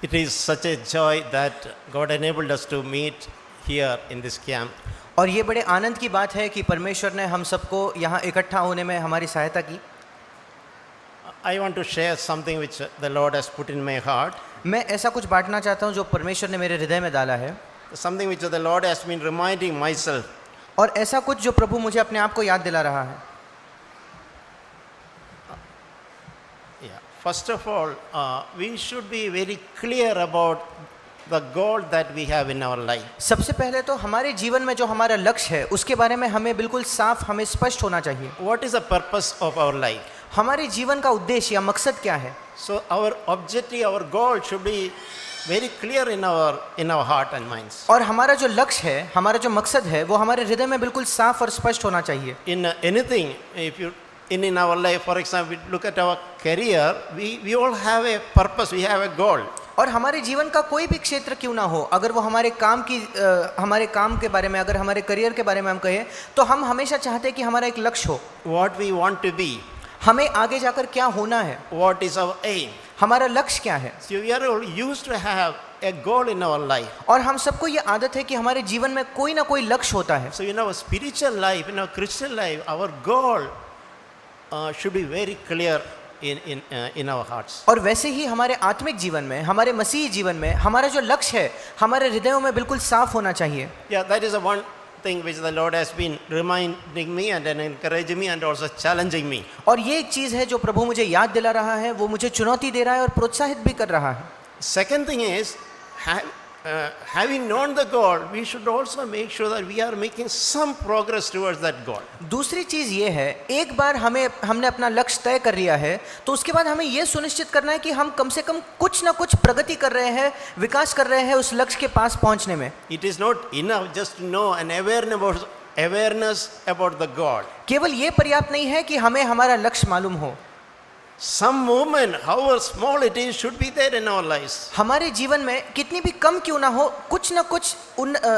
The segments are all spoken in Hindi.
It is such a joy that God enabled us to meet here in this camp. और ये बड़े आनंद की बात है कि परमेश्वर ने हम सबको यहाँ इकट्ठा होने में हमारी सहायता की। I want to share something which the Lord has put in my heart, मैं ऐसा कुछ बांटना चाहता हूँ जो परमेश्वर ने मेरे हृदय में डाला है, something which the Lord has been reminding myself. और ऐसा कुछ जो प्रभु मुझे अपने आप को याद दिला रहा है। Yeah. First of all, we should be very clear about the goal that we have in our life. सबसे पहले तो हमारे जीवन में जो हमारा लक्ष्य है उसके बारे में हमें बिल्कुल साफ, हमें स्पष्ट होना चाहिए। What is the purpose of our life? हमारे जीवन का उद्देश्य या मकसद क्या है? So our objective, our goal should be very clear in our heart and minds. और हमारा जो लक्ष्य है, हमारा जो मकसद है, वो हमारे हृदय में बिल्कुल साफ और स्पष्ट होना चाहिए। In anything, if you in our life, for example, look at our career, we all have a purpose, we have a goal. और हमारे जीवन का कोई भी क्षेत्र क्यों ना हो, अगर वो हमारे काम के बारे में, अगर हमारे करियर के बारे में हम कहें, तो हम हमेशा चाहते हैं कि हमारा एक लक्ष्य हो। What we want to be, हमें आगे जाकर क्या होना है, what is our aim. हमारा लक्ष्य क्या है। So we are all used to have a goal in our life. और हम सबको ये आदत है कि हमारे जीवन में कोई ना कोई लक्ष्य होता है। So in our spiritual life, in our Christian life, our goal should be very clear in our hearts. और वैसे ही हमारे आत्मिक जीवन में, हमारे मसीही जीवन में हमारा जो लक्ष्य है हमारे हृदयों में बिल्कुल साफ होना चाहिए। Yeah, that is the one thing which the Lord has been reminding me and encouraging me and also challenging me. और ये एक चीज़ है जो प्रभु मुझे याद दिला रहा है, वो मुझे चुनौती दे रहा है और प्रोत्साहित भी कर रहा है। Second thing is, having known the goal, we should also make sure that we are making some progress towards that goal. दूसरी चीज़ ये है, एक बार हमने अपना लक्ष्य तय कर लिया है तो उसके बाद हमें ये सुनिश्चित करना है कि हम कम से कम कुछ ना कुछ प्रगति कर रहे हैं, विकास कर रहे हैं उस लक्ष्य के पास पहुंचने में। It is not enough just to know an awareness about the goal. केवल ये पर्याप्त नहीं है कि हमें हमारा लक्ष्य मालूम हो। Some movement, however small it is, should be there in our lives. हमारे जीवन में कितनी भी कम क्यों ना हो, कुछ ना कुछ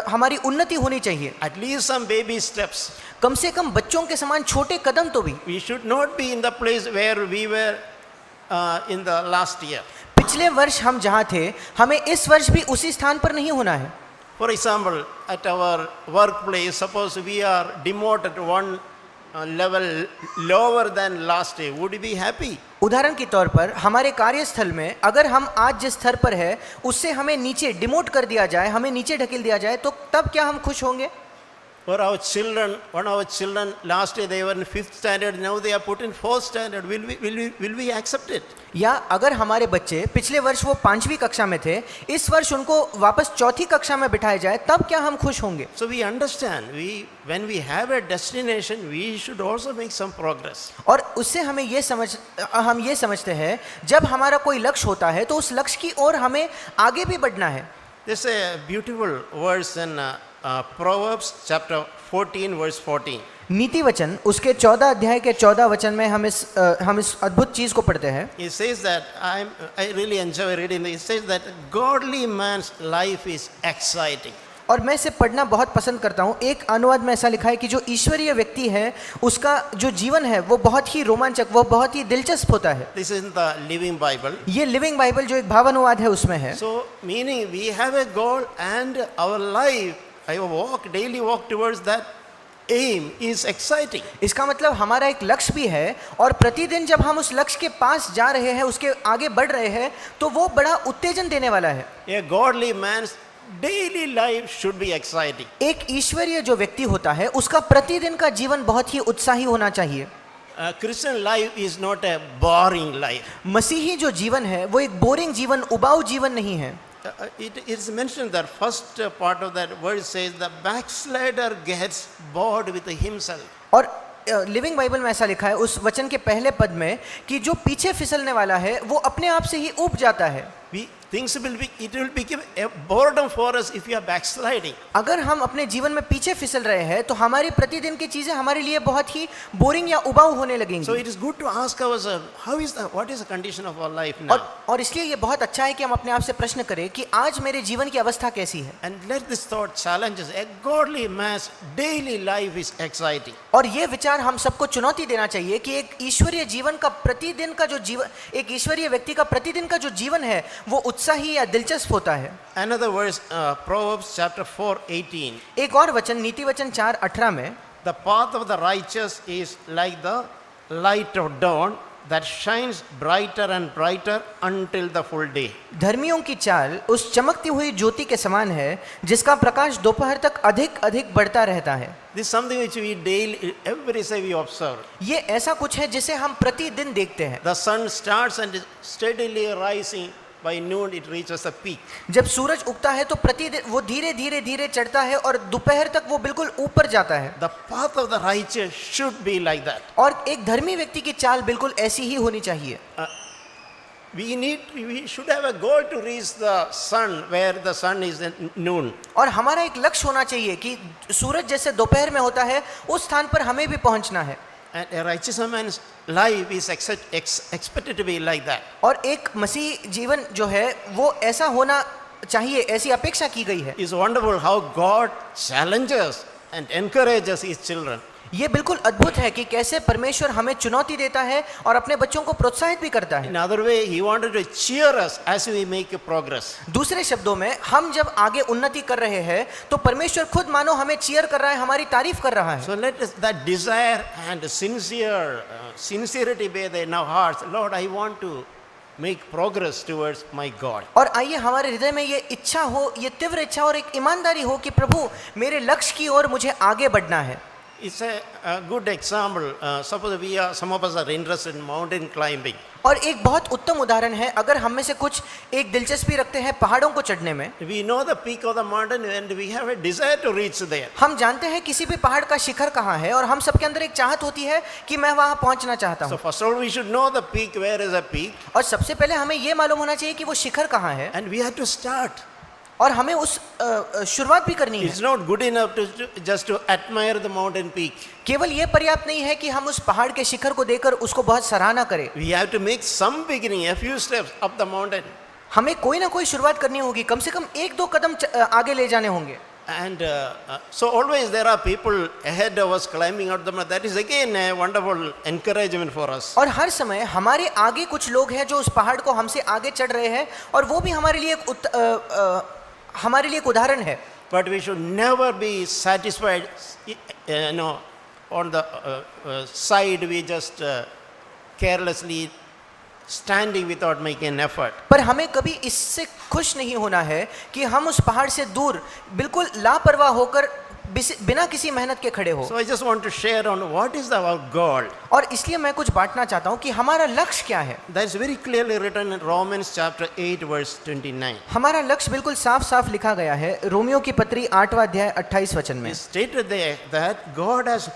हमारी उन्नति होनी चाहिए। At least some baby steps. कम से कम बच्चों के समान छोटे कदम तो भी। We should not be in the place where we were in the last year. पिछले वर्ष हम जहाँ थे, हमें इस वर्ष भी उसी स्थान पर नहीं होना है। For example, at our workplace, suppose we are demoted one level lower than last year, would you be happy? उदाहरण के तौर पर हमारे कार्यस्थल में अगर हम आज जिस स्तर पर है उससे हमें नीचे डिमोट कर दिया जाए, हमें नीचे ढकेल दिया जाए, तो तब क्या हम खुश होंगे? For our children, one of our children last year they were in 5th standard, now they are put in 4th standard. Will we accept it? या अगर हमारे बच्चे पिछले वर्ष वो 5वीं कक्षा में थे, इस वर्ष उनको वापस 4थी कक्षा में बिठाया जाए, तब क्या हम खुश होंगे? So we understand, when we have a destination, we should also make some progress. और उससे हम ये समझते हैं, जब हमारा कोई लक्ष्य होता है तो उस लक्ष्य की ओर हमें आगे भी बढ़ना है। There's a beautiful verse in Proverbs chapter 14 verse 14. नीति वचन उसके 14 अध्याय के 14 वचन में हम इस अद्भुत चीज को पढ़ते हैं। It says that I really enjoy reading this. It says that godly man's life is exciting. और मैं इसे पढ़ना बहुत पसंद करता हूँ। एक अनुवाद में ऐसा लिखा है कि जो ईश्वरीय व्यक्ति है उसका जो जीवन है वो बहुत ही रोमांचक, वो बहुत ही दिलचस्प होता है। This is in the Living Bible. ये लिविंग बाइबल जो एक भावानुवाद है उसमें है। So meaning we have a goal and our life, daily walk towards that aim is exciting. इसका मतलब हमारा एक लक्ष्य भी है और प्रतिदिन जब हम उस लक्ष्य के पास जा रहे हैं, उसके आगे बढ़ रहे हैं, तो वो बड़ा उत्तेजन देने वाला है। A godly man's daily life should be exciting. एक ईश्वरीय जो व्यक्ति होता है उसका प्रतिदिन का जीवन बहुत ही उत्साही होना चाहिए। Christian life is not a boring life. मसीही जो जीवन है वो एक बोरिंग जीवन, उबाऊ जीवन नहीं है। It is mentioned that first part of that verse says the backslider gets bored with himself. और लिविंग बाइबल में ऐसा लिखा है उस वचन के पहले पद में कि जो पीछे फिसलने वाला है वो अपने आप से ही ऊब जाता है। It will become a boredom for us if we are backsliding. अगर हम अपने जीवन में पीछे फिसल रहे हैं तो हमारी प्रतिदिन की चीजें हमारे लिए बहुत ही बोरिंग या उबाऊ होने लगेंगी। So it is good to ask ourselves, what is the condition of our life now? और इसलिए ये बहुत अच्छा है कि हम अपने आप से प्रश्न करें कि आज मेरे जीवन की अवस्था कैसी है। And let this thought challenge us. A godly man's daily life is exciting. और ये विचार हम सबको चुनौती देना चाहिए कि एक ईश्वरीय जीवन का प्रतिदिन का जो जीवन, एक ईश्वरीय व्यक्ति का प्रतिदिन का जो जीवन है वो उत्साही या दिलचस्प होता है। Another verse, Proverbs chapter 4:18. एक और वचन नीति वचन 4:18 में, The path of the righteous is like the light of dawn that shines brighter and brighter until the full day. धर्मियों की चाल उस चमकती हुई ज्योति के समान है जिसका प्रकाश दोपहर तक अधिक अधिक बढ़ता रहता है। This is something which we daily, every day we observe. ये ऐसा कुछ है जिसे हम प्रतिदिन देखते हैं। The sun starts and is steadily rising. By noon it reaches the peak. जब सूरज उगता है तो प्रतिदिन वो धीरे धीरे धीरे चढ़ता है और दोपहर तक वो बिल्कुल ऊपर जाता है। The path of the righteous should be like that. और एक धर्मी व्यक्ति की चाल बिल्कुल ऐसी ही होनी चाहिए। We should have a goal to reach the sun where the sun is at noon. और हमारा एक लक्ष्य होना चाहिए कि सूरज जैसे दोपहर में होता है उस स्थान पर हमें भी पहुंचना है। And a righteous man's life is expected to be like that. और एक मसीह जीवन जो है वो ऐसा होना चाहिए, ऐसी अपेक्षा की गई है। It's wonderful how God challenges and encourages his children. ये बिल्कुल अद्भुत है कि कैसे परमेश्वर हमें चुनौती देता है और अपने बच्चों को प्रोत्साहित भी करता है। In other way, he wanted to cheer us as we make progress. दूसरे शब्दों में हम जब आगे उन्नति कर रहे हैं तो परमेश्वर खुद मानो हमें चीयर कर रहा है, हमारी तारीफ कर रहा है। So let us, that desire and sincerity be in our hearts. Lord, I want to make progress towards my God. और आइए हमारे हृदय में ये इच्छा हो, ये तीव्र इच्छा और एक ईमानदारी हो कि प्रभु मेरे लक्ष्य की ओर मुझे आगे बढ़ना है। It's a good example. Suppose some of us are interested in mountain climbing. और एक बहुत उत्तम उदाहरण है, अगर हम में से कुछ एक दिलचस्पी रखते हैं पहाड़ों को चढ़ने में। We know the peak of the mountain and we have a desire to reach there. हम जानते हैं किसी भी पहाड़ का शिखर कहाँ है और हम सबके अंदर एक चाहत होती है कि मैं वहाँ पहुँचना चाहता So हूँ। first of all, we should know the peak. Where is the peak? और सबसे पहले हमें ये मालूम होना चाहिए कि वो शिखर कहाँ है And we have to start. और हमें उस शुरुआत भी करनी है। It's not good enough to just to admire the mountain peak. केवल ये पर्याप्त नहीं है कि हम उस पहाड़ के शिखर को देखकर उसको बहुत सराहना करें। We have to make some beginning, a few steps up the mountain. हमें कोई ना कोई शुरुआत करनी होगी, कम से कम एक दो कदम आगे ले जाने होंगे। And so always there are people ahead of us climbing out the mountain. That is again a wonderful encouragement for us. और हर समय हमारे आगे कुछ लोग हैं जो उस पहाड़ को हमसे आगे चढ़ रहे हैं और वो भी हमारे लिए हमारे लिए एक उदाहरण है। But we should never be satisfied, on the side we just carelessly standing without making an effort. पर हमें कभी इससे खुश नहीं होना है कि हम उस पहाड़ से दूर बिल्कुल लापरवाह होकर बिना किसी मेहनत के खड़े हो। So I just want to share on what is our goal. और इसलिए मैं कुछ बांटना चाहता हूँ कि हमारा लक्ष्य क्या है। That is very clearly written in Romans chapter 8 verse 29. हमारा लक्ष्य बिल्कुल साफ साफ लिखा गया है रोमियो की पत्री 8वां अध्याय 28 वचन में। It's stated there that God has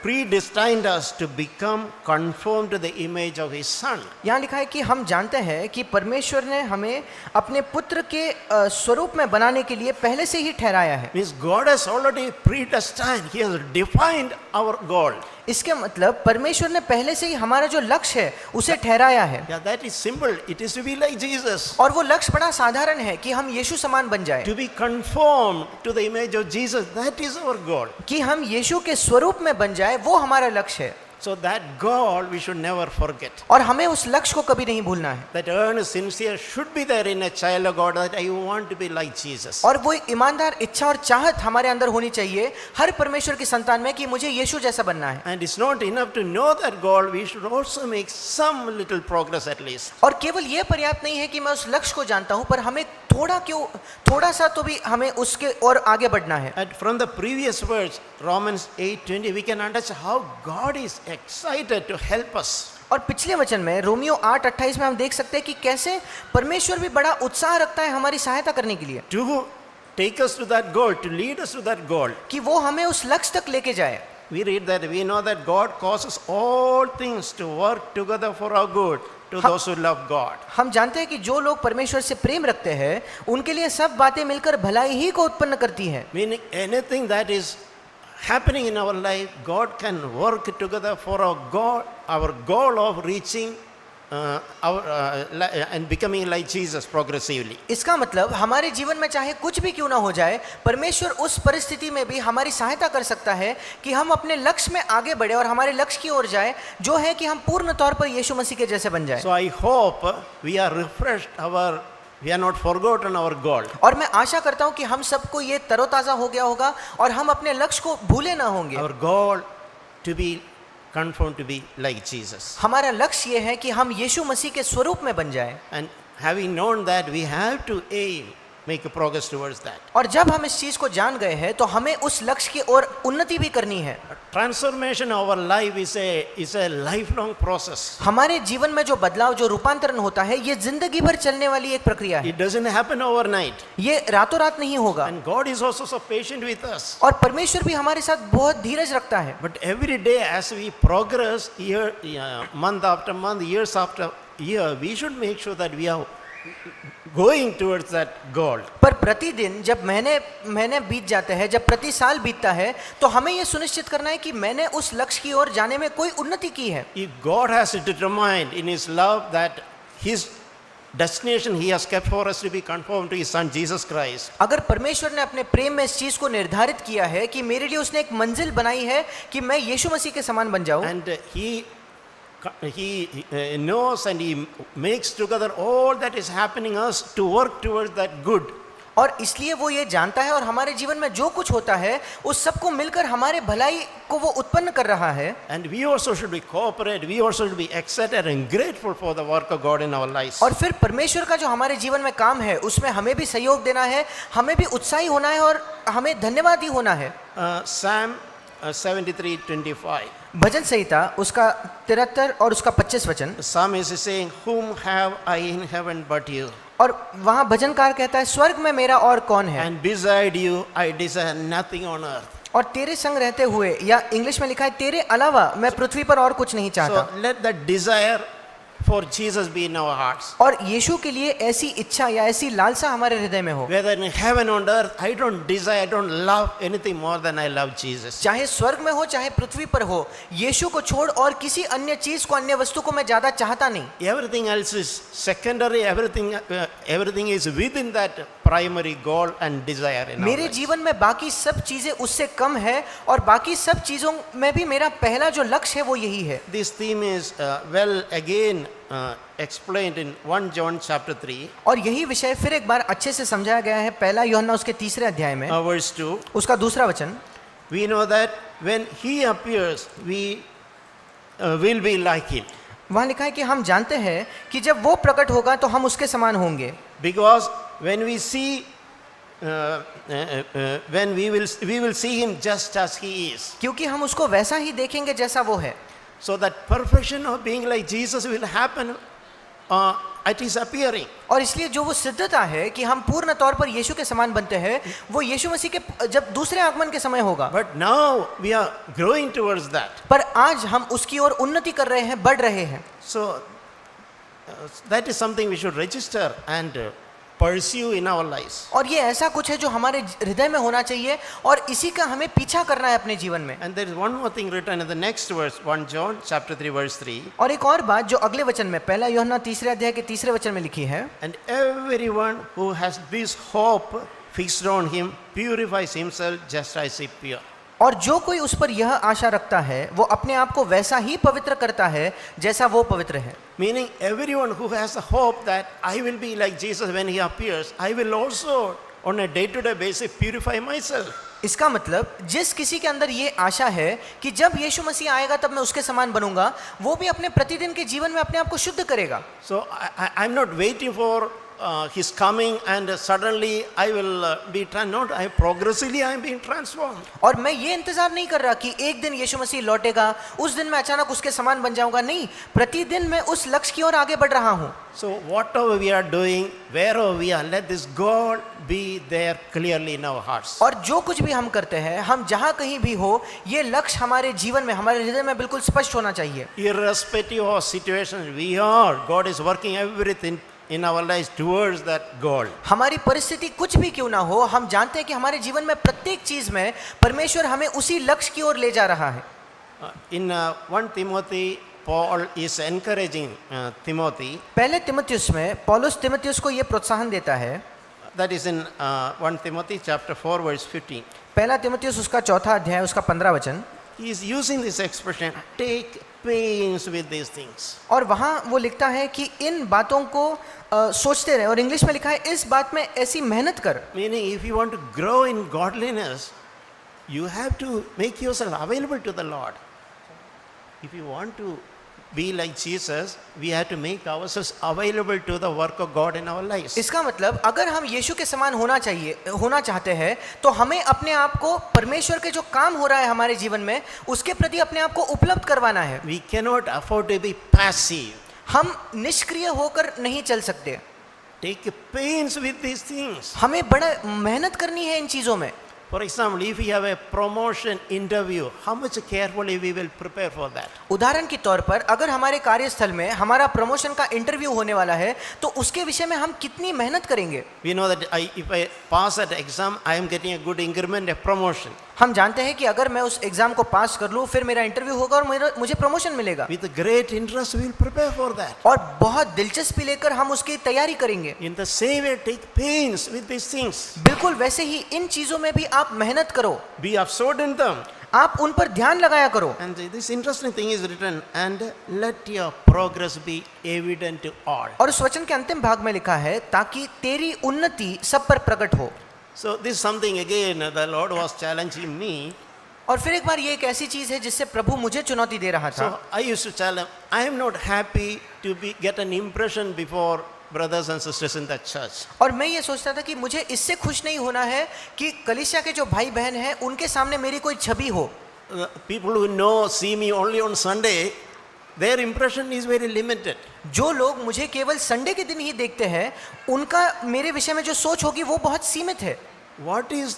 predestined us to become conformed to the image of His Son. यहाँ लिखा है कि हम जानते हैं कि परमेश्वर ने हमें अपने पुत्र के स्वरूप में बनाने के लिए पहले से ही ठहराया है। Means God has already predestined. He has defined our goal. इसके मतलब परमेश्वर ने पहले से ही हमारा जो लक्ष्य है उसे ठहराया है। Yeah, that is simple. It is to be like Jesus. और वो लक्ष्य बड़ा साधारण है कि हम यीशु समान बन जाएं। To be conformed to the image of Jesus. That is our goal. कि हम यीशु के स्वरूप में बन जाए, वो हमारा लक्ष्य है। So that goal we should never forget. और हमें उस लक्ष्य को कभी नहीं भूलना है। That earnest, sincere should be there in a child of God, that I want to be like Jesus. और वो ईमानदार इच्छा और चाहत हमारे अंदर होनी चाहिए हर परमेश्वर की संतान में कि मुझे यीशु जैसा बनना है। And it's not enough to know that goal, we should also make some little progress at least. और केवल ये पर्याप्त नहीं है कि मैं उस लक्ष्य को जानता हूँ, पर हमें थोड़ा सा तो भी हमें उसके और आगे बढ़ना है। And from the previous verse, Romans 8:20, we can understand how God is excited to help us. और पिछले वचन में रोमियो 8:28 में हम देख सकते हैं कि कैसे परमेश्वर भी बड़ा उत्साह रखता है हमारी सहायता करने के लिए, To take us to that goal, to lead us to that goal. कि वो हमें उस लक्ष्य तक लेके जाए। We read that, we know that God causes all things to work together for our good to those who love God. हम जानते हैं कि जो लोग परमेश्वर से प्रेम रखते हैं उनके लिए सब बातें मिलकर भलाई ही को उत्पन्न करती हैं। Meaning anything that is happening in our life, God can work together for our goal of reaching and becoming like Jesus progressively. इसका मतलब हमारे जीवन में चाहे कुछ भी क्यों ना हो जाए, परमेश्वर उस परिस्थिति में भी हमारी सहायता कर सकता है कि हम अपने लक्ष्य में आगे बढ़े और हमारे लक्ष्य की ओर जाए, जो है कि हम पूर्ण तौर पर यीशु मसीह के जैसे बन जाए। So I hope we are refreshed, we are not forgotten our goal. और मैं आशा करता हूं कि हम सबको ये तरोताजा हो गया होगा और हम अपने लक्ष्य को भूले ना होंगे। Our goal to be conformed to be like Jesus. हमारा लक्ष्य ये है कि हम यीशु मसीह के स्वरूप में बन जाएं। And having known that, we have to aim, make a progress towards that. और जब हम इस चीज को जान गए हैं तो हमें उस लक्ष्य की ओर उन्नति भी करनी है। Transformation of our life is a lifelong process. हमारे जीवन में जो बदलाव, जो रूपांतरण होता है, ये जिंदगी भर चलने वाली एक प्रक्रिया है। It doesn't happen overnight. ये रातों रात नहीं होगा। And God is also so patient with us. और परमेश्वर भी हमारे साथ बहुत धीरज रखता है। But every day as we progress, month after month, years after year, we should make sure that we are going towards that goal. पर प्रतिदिन जब महीने बीत जाते हैं, जब प्रति साल बीतता है, तो हमें यह सुनिश्चित करना है कि मैंने उस लक्ष्य की ओर जाने में कोई उन्नति की है। If God has determined in His love that His destination He has kept for us to be conformed to His Son Jesus Christ, अगर परमेश्वर ने अपने प्रेम में इस चीज को निर्धारित किया है कि मेरे लिए उसने एक मंजिल बनाई है कि मैं यीशु मसीह के समान बन जाऊं, and He knows and He makes together all that is happening us to work towards that good. और इसलिए वो ये जानता है और हमारे जीवन में जो कुछ होता है उस सब को मिलकर हमारे भलाई को वो उत्पन्न कर रहा है। And we also should be cooperate, we also should be excited and grateful for the work of God in our lives. और फिर परमेश्वर का जो हमारे जीवन में काम है उसमें हमें भी सहयोग देना है, हमें भी उत्साही होना है और हमें धन्यवादी होना है। Psalm 73:25. भजन संहिता उसका 73 और उसका 25 वचन। The psalmist is saying, "Whom have I in heaven but you? और वहाँ भजनकार कहता है, स्वर्ग में मेरा और कौन है, And beside you I desire nothing on earth." और तेरे संग रहते हुए, या इंग्लिश में लिखा है, तेरे अलावा मैं पृथ्वी पर और कुछ नहीं चाहता। So let that desire for Jesus be in our hearts. और यीशु के लिए ऐसी इच्छा या ऐसी लालसा हमारे हृदय में हो। Whether in heaven or earth, I don't desire, I don't love anything more than I love Jesus. चाहे स्वर्ग में हो चाहे पृथ्वी पर हो, यीशु को छोड़ और किसी अन्य चीज को, अन्य वस्तु को मैं ज्यादा चाहता नहीं। Everything else is secondary. Everything is within that primary goal and desire in our मेरे lives. जीवन में बाकी सब चीजें उससे कम है और बाकी सब चीजों में भी मेरा पहला जो लक्ष्य है वो यही है। This theme is well again explained in 1 John chapter 3, और यही विषय फिर एक बार अच्छे से समझाया गया है पहला यूहन्ना उसके 3 अध्याय में, verse 2. उसका 2 वचन। We know that when He appears, we will be like Him. वहाँ लिखा है कि हम जानते हैं कि जब वो प्रकट होगा तो हम उसके समान होंगे। Because when we see, when we will see Him just as He is. क्योंकि हम उसको वैसा ही देखेंगे जैसा वो है। So that perfection of being like Jesus will happen at His appearing. और इसलिए जो वो सिद्धता है कि हम पूर्ण तौर पर यीशु के समान बनते हैं, वो यीशु मसीह के जब दूसरे आगमन के समय होगा। But now we are growing towards that. पर आज हम उसकी ओर उन्नति कर रहे हैं, बढ़ रहे हैं। So that is something we should register and pursue in our lives. और ये ऐसा कुछ है जो हमारे हृदय में होना चाहिए और इसी का हमें पीछा करना है अपने जीवन में। And there is one more thing written in the next verse, 1 John chapter 3 verse 3. और एक और बात जो अगले वचन में, पहला यूहन्ना 3 अध्याय के 3 वचन में लिखी है, And everyone who has this hope fixed on Him purifies himself just as He pure. और जो कोई उस पर यह आशा रखता है वो अपने आप को वैसा ही पवित्र करता है जैसा वो पवित्र है। Meaning everyone who has a hope that I will be like Jesus when He appears, I will also on a day-to-day basis purify myself. इसका मतलब जिस किसी के अंदर ये आशा है कि जब यीशु मसीह आएगा तब मैं उसके समान बनूंगा, वो भी अपने प्रतिदिन के जीवन में अपने आप को शुद्ध करेगा। So I'm not waiting for His coming and suddenly I will be not I progressively I am being transformed. और मैं ये इंतजार नहीं कर रहा कि एक दिन यीशु मसीह लौटेगा, उस दिन मैं अचानक उसके समान बन जाऊंगा। नहीं, प्रतिदिन मैं उस लक्ष्य की ओर आगे बढ़ रहा हूँ। So whatever we are doing, wherever we are, let this goal be there clearly in our hearts. और जो कुछ भी हम करते हैं, हम जहाँ कहीं भी हो, ये लक्ष्य हमारे जीवन में, हमारे हृदय में बिल्कुल स्पष्ट होना चाहिए। Irrespective of situations we are, God is working everything in our lives towards that goal. हमारी परिस्थिति कुछ भी क्यों ना हो, हम जानते हैं कि हमारे जीवन में प्रत्येक चीज में परमेश्वर हमें उसी लक्ष्य की ओर ले जा रहा है। In 1 Timothy Paul is encouraging Timothy. पहले तिमुथियुस में पौलुस तिमुथियुस को ये प्रोत्साहन देता है, That is in 1 Timothy chapter 4 verse 15. पहला तिमुथियुस उसका चौथा अध्याय उसका 15 वचन, He is using this expression, take pains with these things. और वहाँ वो लिखता है कि इन बातों को सोचते रहे, और इंग्लिश में लिखा है इस बात में ऐसी मेहनत कर। Meaning, if you want to grow in godliness, you have to make yourself available to the Lord. If you want to be like Jesus, we have to make ourselves available to the work of God in our lives. इसका मतलब अगर हम यीशु के समान होना चाहते हैं तो हमें अपने आप को परमेश्वर के जो काम हो रहा है हमारे जीवन में उसके प्रति अपने आप को उपलब्ध करवाना है। We cannot afford to be passive. हम निष्क्रिय होकर नहीं चल सकते। Take pains with these things. हमें बड़ा मेहनत करनी है इन चीजों में। For example, if we have a promotion interview, how much carefully we will prepare for that? उदाहरण के तौर पर अगर हमारे कार्यस्थल में हमारा प्रमोशन का इंटरव्यू होने वाला है तो उसके विषय में हम कितनी मेहनत करेंगे। We know that if I pass that exam, I am getting a good increment, a promotion. हम जानते हैं कि अगर मैं उस एग्जाम को पास कर लूं फिर मेरा इंटरव्यू होगा और मुझे प्रमोशन मिलेगा। With great interest, we will prepare for that. और बहुत दिलचस्पी लेकर हम उसकी तैयारी करेंगे। In the same way, take pains with these things. बिल्कुल वैसे ही इन चीजों में भी आप मेहनत करो, Be absorbed in them. आप उन पर ध्यान लगाया करो। And this interesting thing is written, and let your progress be evident to all. और उस वचन के अंतिम भाग में लिखा है ताकि तेरी उन्नति सब पर प्रकट हो। So this is something again the Lord was challenging me. और फिर एक बार ये एक ऐसी चीज है जिससे प्रभु मुझे चुनौती दे रहा था। So I used to tell him, I am not happy to get an impression before brothers and sisters in the church. और मैं ये सोचता था कि मुझे इससे खुश नहीं होना है कि कलीसिया के जो भाई बहन हैं उनके सामने मेरी कोई छवि हो। People who see me only on Sunday, their impression is very limited. जो लोग मुझे केवल संडे के दिन ही देखते हैं उनका मेरे विषय में जो सोच होगी वो बहुत सीमित है। What is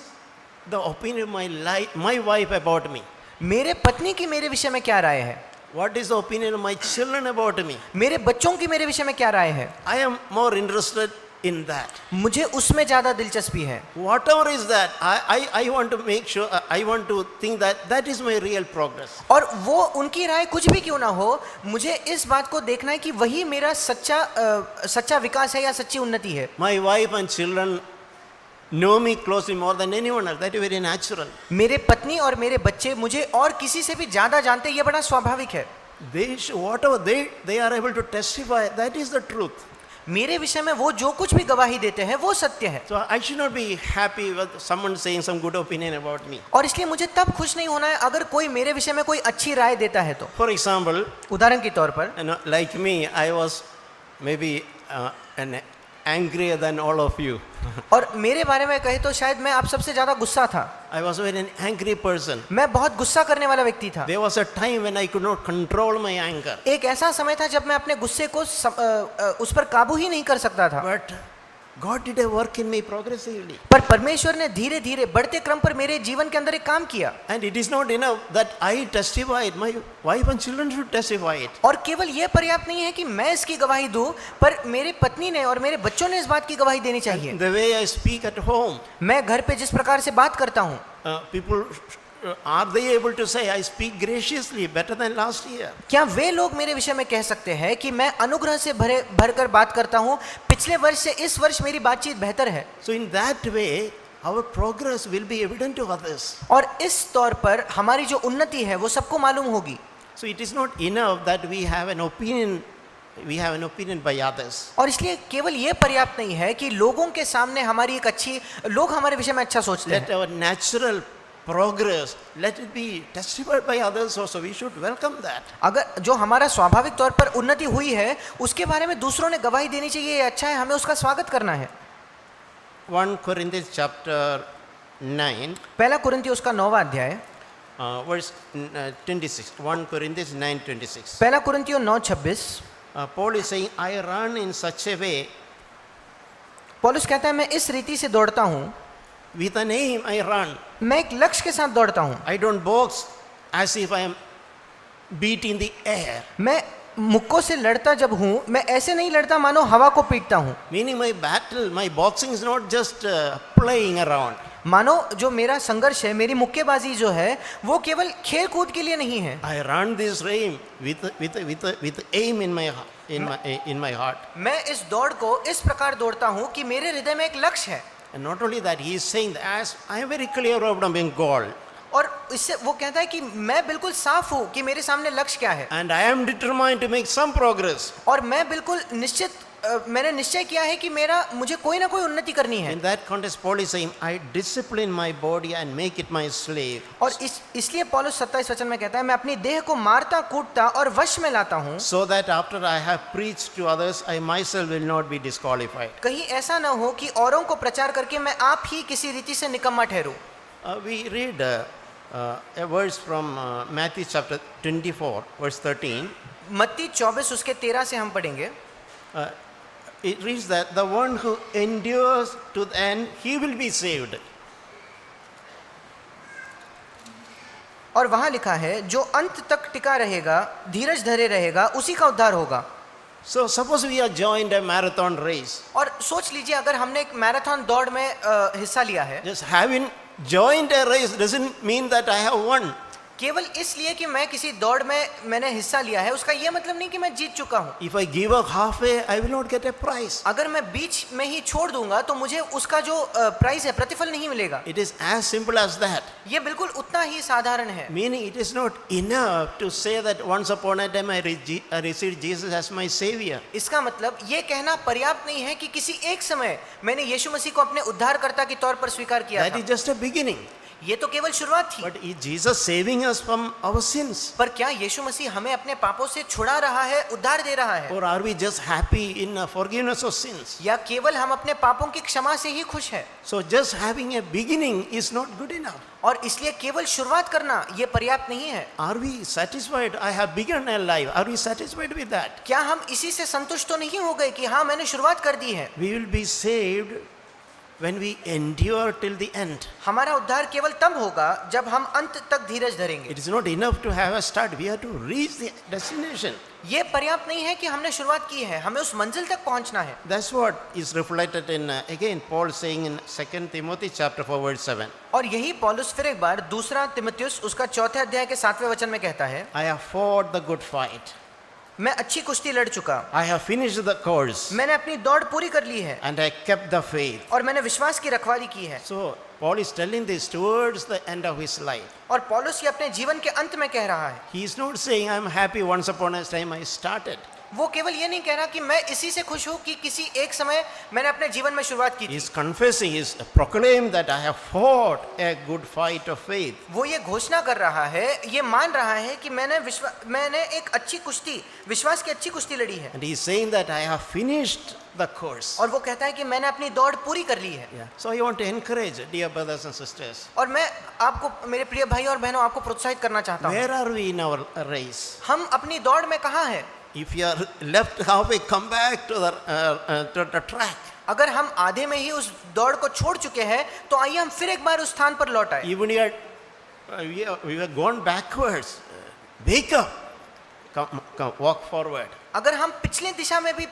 the opinion of my wife about me? मेरे पत्नी की मेरे विषय में क्या राय है? What is the opinion of my children about me? मेरे बच्चों की मेरे विषय में क्या राय है? I am more interested in that. मुझे उसमें ज्यादा दिलचस्पी है। Whatever is that, I want to make sure, I want to think that is my real progress. और वो उनकी राय कुछ भी क्यों ना हो, मुझे इस बात को देखना है कि वही मेरा सच्चा विकास है या सच्ची उन्नति है। My wife and children know me closely more than anyone else. That is very natural. मेरे पत्नी और मेरे बच्चे मुझे और किसी से भी ज्यादा जानते हैं, ये बड़ा स्वाभाविक है। Whatever they are able to testify, that is the truth. मेरे विषय में वो जो कुछ भी गवाही देते हैं वो सत्य है। So I should not be happy with someone saying some good opinion about me. और इसलिए मुझे तब खुश नहीं होना है अगर कोई मेरे विषय में कोई अच्छी राय देता है तो। For example, उदाहरण के तौर पर, like me, I was maybe angrier than all of you. और मेरे बारे में कहे तो शायद मैं आप सबसे ज्यादा गुस्सा था। I was a very angry person. मैं बहुत गुस्सा करने वाला व्यक्ति था। There was a time when I could not control my anger. एक ऐसा समय था जब मैं अपने गुस्से को उस पर काबू ही नहीं कर सकता था। But God did a work in me progressively. पर परमेश्वर ने धीरे धीरे बढ़ते क्रम पर मेरे जीवन के अंदर एक काम किया। And it is not enough that I testify it. My wife and children should testify it. और केवल ये पर्याप्त नहीं है कि मैं इसकी गवाही दूं, पर मेरे पत्नी ने और मेरे बच्चों ने इस बात की गवाही देनी चाहिए। The way I speak at home, मैं घर पे जिस प्रकार से बात करता हूँ, people are they able to say I speak graciously better than last year? क्या वे लोग मेरे विषय में कह सकते हैं कि मैं अनुग्रह से भरकर बात करता हूँ, पिछले वर्ष से इस वर्ष मेरी बातचीत बेहतर है। So in that way, our progress will be evident to others. और इस तौर पर हमारी जो उन्नति है वो सबको मालूम होगी। So it is not enough that we have an opinion. We have an opinion by others. और इसलिए केवल ये पर्याप्त नहीं है कि लोगों के सामने हमारी एक अच्छी, लोग हमारे विषय में अच्छा सोचते Let हैं। our natural progress, let it be testified by others also. We should welcome that. अगर जो हमारा स्वाभाविक तौर पर उन्नति हुई है उसके बारे में दूसरों ने गवाही देनी चाहिए, ये अच्छा है, हमें उसका स्वागत करना है। 1 Corinthians chapter 9, पहला कुरिन्थियों उसका 9वां अध्याय, verse 26. 1 Corinthians 9:26. पहला कुरिन्थियों 9:26, Paul is saying, I run in such a way, पौलुस कहता है मैं इस रीति से दौड़ता हूँ, with an aim I run. मैं एक लक्ष्य के साथ दौड़ता हूँ। I don't box as if I am beating the air. मैं मुक्कों से लड़ता जब हूँ, मैं ऐसे नहीं लड़ता मानो हवा को पीटता हूँ। Meaning my battle, my boxing is not just playing around. मानो जो मेरा संघर्ष है, मेरी मुक्केबाजी जो है, वो केवल खेल कूद के लिए नहीं है। I run this race with aim in my heart. मैं इस दौड़ को इस प्रकार दौड़ता हूँ कि मेरे हृदय में एक लक्ष्य है। And not only that, he is saying that as I am very clear about being goal, और इससे वो कहता है कि मैं बिल्कुल साफ हूँ कि मेरे सामने लक्ष्य क्या है, and I am determined to make some progress. और मैं बिल्कुल मैंने निश्चय किया है कि मुझे कोई ना कोई उन्नति करनी है। In that context, Paul is saying, I discipline my body and make it my slave. और इसलिए पौलुस 27 वचन में कहता है, मैं अपनी देह को मारता कूटता और वश में लाता हूँ, So that after I have preached to others, I myself will not be disqualified. कहीं ऐसा ना हो कि औरों को प्रचार करके मैं आप ही किसी रीति से निकम्मा ठहरूं। We read a verse from Matthew chapter 24, verse 13. मत्ती 24 उसके 13 से हम पढ़ेंगे। It reads that the one who endures to the end, he will be saved. और वहां लिखा है, जो अंत तक टिका रहेगा, धीरज धरे रहेगा, उसी का उद्धार होगा। So suppose we are joined a marathon race. और सोच लीजिए अगर हमने एक मैराथन दौड़ में हिस्सा लिया है, Just having joined a race doesn't mean that I have won. केवल इसलिए कि मैं किसी दौड़ में मैंने हिस्सा लिया है, उसका यह मतलब नहीं कि मैं जीत चुका हूँ। If I give up halfway, I will not get a prize. अगर मैं बीच में ही छोड़ दूंगा तो मुझे उसका जो प्राइस है, प्रतिफल नहीं मिलेगा। It is as simple as that. ये बिल्कुल उतना ही साधारण है। Meaning it is not enough to say that once upon a time I received Jesus as my savior. इसका मतलब ये कहना पर्याप्त नहीं है कि किसी एक समय मैंने यीशु मसीह को अपने उद्धारकर्ता के तौर पर स्वीकार किया That था। is just a beginning. ये तो केवल शुरुआत थी। But is Jesus saving us from our sins? पर क्या यीशु मसीह हमें अपने पापों से छुड़ा रहा है, उद्धार दे रहा है? Or are we just happy in forgiveness of sins? या केवल हम अपने पापों की क्षमा से ही खुश हैं? So just having a beginning is not good enough. और इसलिए केवल शुरुआत करना ये पर्याप्त नहीं है। Are we satisfied? I have begun a life. Are we satisfied with that? क्या हम इसी से संतुष्ट तो नहीं हो गए कि हाँ मैंने शुरुआत कर दी है? We will be saved when we endure till the end. हमारा उद्धार केवल तब होगा जब हम अंत तक धीरज धरेंगे। It is not enough to have a start. We have to reach the destination. ये पर्याप्त नहीं है कि हमने शुरुआत की है, हमें उस मंजिल तक पहुंचना है। That's what is reflected in again Paul saying in 2 Timothy chapter 4 verse 7. और यही पौलुस फिर एक बार दूसरा तिमुथियुस उसका 4 अध्याय के 7वें वचन में कहता है, I have fought the good fight. मैं अच्छी कुश्ती लड़ चुका, I have finished the course मैंने अपनी दौड़ पूरी कर ली है, and I kept the faith. और मैंने विश्वास की रखवाली की है। So Paul is telling this towards the end of his life. और पौलुस ये अपने जीवन के अंत में कह रहा है। He is not saying I am happy once upon a time I started. वो केवल ये नहीं कह रहा कि मैं इसी से खुश हूँ कि किसी एक समय मैंने अपने जीवन में शुरुआत की He थी। is confessing, he is proclaiming that I have fought a good fight of faith. वो ये घोषणा कर रहा है, ये मान रहा है कि मैंने एक अच्छी कुश्ती, विश्वास की अच्छी कुश्ती लड़ी है। And he is saying that I have finished the course. और वो कहता है कि मैंने अपनी दौड़ पूरी कर ली है। Yeah. So I want to encourage dear brothers and sisters. और मैं आपको, मेरे प्रिय भाई और बहनों, आपको प्रोत्साहित करना चाहता हूँ। Where are we in our race? हम अपनी दौड़ में कहाँ हैं? If you are left halfway, come back to the track. अगर हम आधे में ही उस दौड़ को छोड़ चुके हैं तो आइए हम फिर एक बार उस स्थान पर लौट आए। Even we have gone backwards. Wake up. Come, walk forward. अगर हम पिछले दिशा में भी